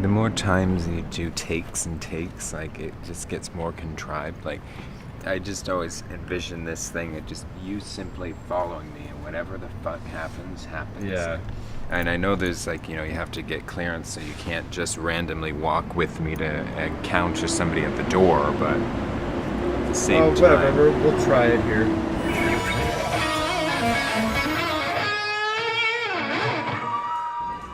The more times you do takes and takes, like it just gets more contrived. Like I just always envision this thing of just you simply following me, and whatever the fuck happens, happens. Yeah. And I know there's like, you have to get clearance, so you can't just randomly walk with me to encounter somebody at the door, but at the same time. Whatever, we'll try it here.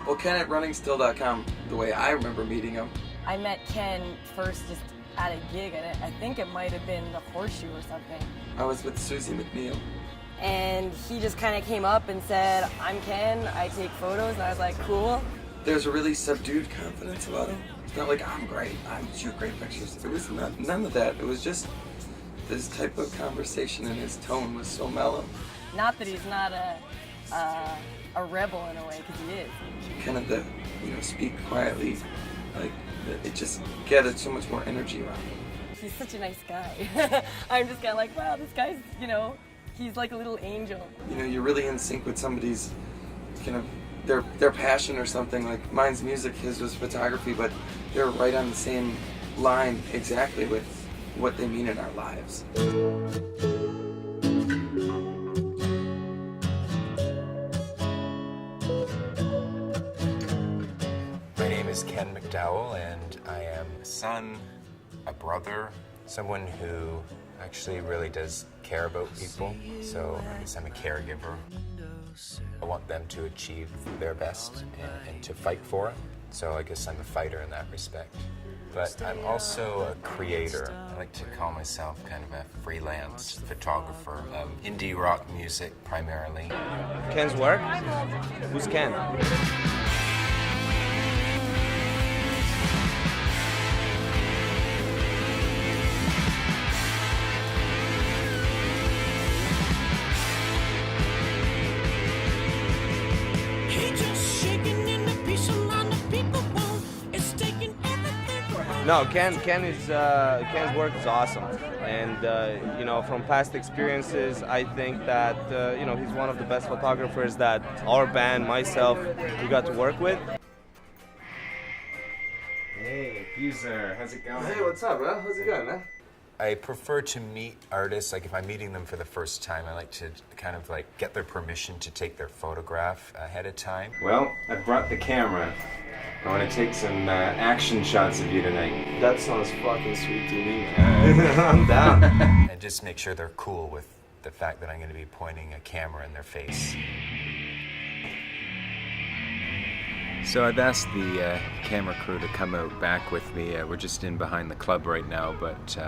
Well, Ken at runningstill.com, the way I remember meeting him. I met Ken first just at a gig, and I think it might have been the Horseshoe or something. I was with Susie McNeil. And he just kind of came up and said, I'm Ken, I take photos, and I was like, cool. There's a really subdued confidence about him. It's not like, I'm great, I shoot great pictures. It was none of that. It was just this type of conversation, and his tone was so mellow. Not that he's not a rebel in a way, because he is. Kind of the, speak quietly, like, it just gathered so much more energy around him. He's such a nice guy. I'm just kind of like, wow, this guy's, he's like a little angel. You're really in sync with somebody's kind of their passion or something. Like mine's music, his was photography, but they're right on the same line exactly with what they mean in our lives. My name is Ken McDowell, and I am a son, a brother, someone who actually really does care about people. So I guess I'm a caregiver. I want them to achieve their best and to fight for it. So I guess I'm a fighter in that respect. But I'm also a creator. I like to call myself kind of a freelance photographer of indie rock music primarily. Ken's work? Who's Ken? No, Ken's work is awesome, and from past experiences, I think that he's one of the best photographers that our band, myself, we got to work with. Hey, Fuser, how's it going? Hey, what's up, bro? How's it going, man? I prefer to meet artists, like if I'm meeting them for the first time, I like to kind of like get their permission to take their photograph ahead of time. Well, I brought the camera. I want to take some action shots of you tonight. That sounds fucking sweet to me, man. I'm down. And just make sure they're cool with the fact that I'm going to be pointing a camera in their face. So I've asked the camera crew to come out back with me. We're just in behind the club right now, but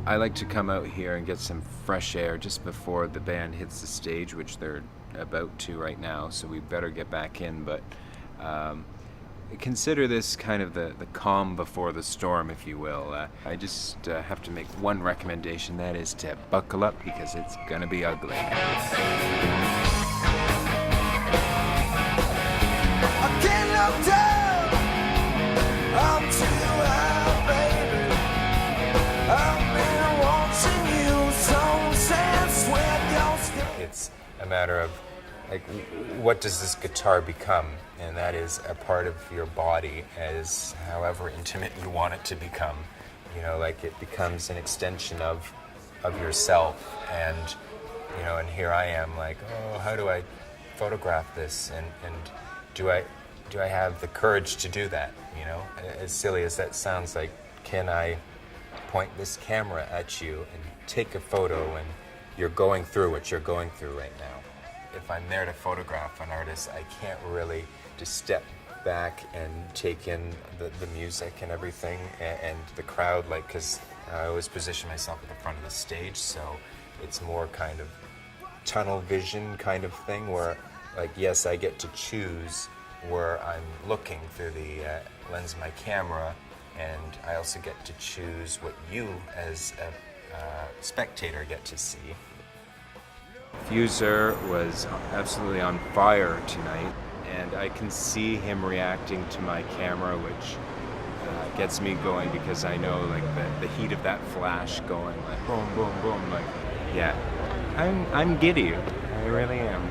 I like to come out here and get some fresh air just before the band hits the stage, which they're about to right now, so we better get back in. But consider this kind of the calm before the storm, if you will. I just have to make one recommendation, that is to buckle up, because it's gonna be ugly. I can't look down, I'm too high, baby. I've been watching you sunsets with your skin. It's a matter of, like, what does this guitar become? And that is a part of your body, as however intimate you want it to become. Like it becomes an extension of yourself. And, and here I am like, oh, how do I photograph this? And do I have the courage to do that? As silly as that sounds, like, can I point this camera at you and take a photo, and you're going through what you're going through right now? If I'm there to photograph an artist, I can't really just step back and take in the music and everything and the crowd, like, because I always position myself at the front of the stage, so it's more kind of tunnel vision kind of thing where, like, yes, I get to choose where I'm looking through the lens of my camera, and I also get to choose what you as a spectator get to see. Fuser was absolutely on fire tonight, and I can see him reacting to my camera, which gets me going, because I know, like, the heat of that flash going, like, boom, boom, boom, like, yeah. I'm giddy. I really am.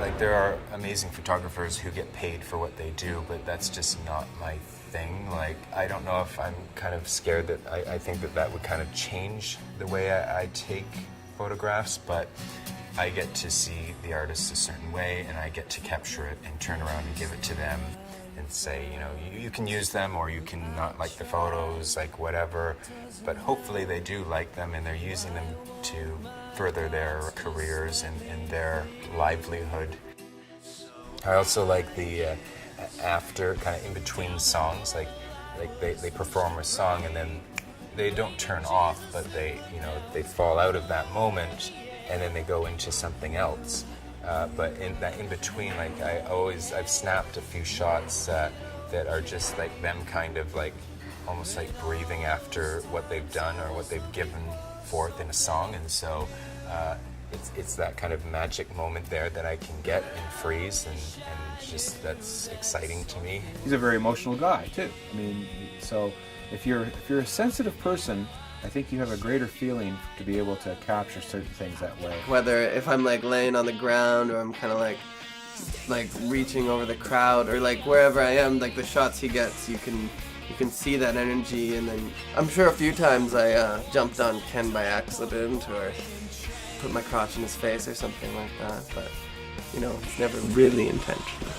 Like, there are amazing photographers who get paid for what they do, but that's just not my thing. Like, I don't know if I'm kind of scared that I think that would kind of change the way I take photographs, but I get to see the artist a certain way, and I get to capture it and turn around and give it to them and say, you know, you can use them or you can not like the photos, like whatever, but hopefully they do like them and they're using them to further their careers and their livelihood. I also like the after, kind of in between songs, like they perform a song and then they don't turn off, but they fall out of that moment and then they go into something else. But in that in between, like I've snapped a few shots that are just like them kind of like almost like breathing after what they've done or what they've given forth in a song, and so it's that kind of magic moment there that I can get and freeze, and just that's exciting to me. He's a very emotional guy too. I mean, so if you're a sensitive person, I think you have a greater feeling to be able to capture certain things that way. Whether if I'm like laying on the ground or I'm kind of like reaching over the crowd or like wherever I am, like the shots he gets, you can see that energy. And then I'm sure a few times I jumped on Ken by accident or put my crotch in his face or something like that, but you know, it's never really intentional.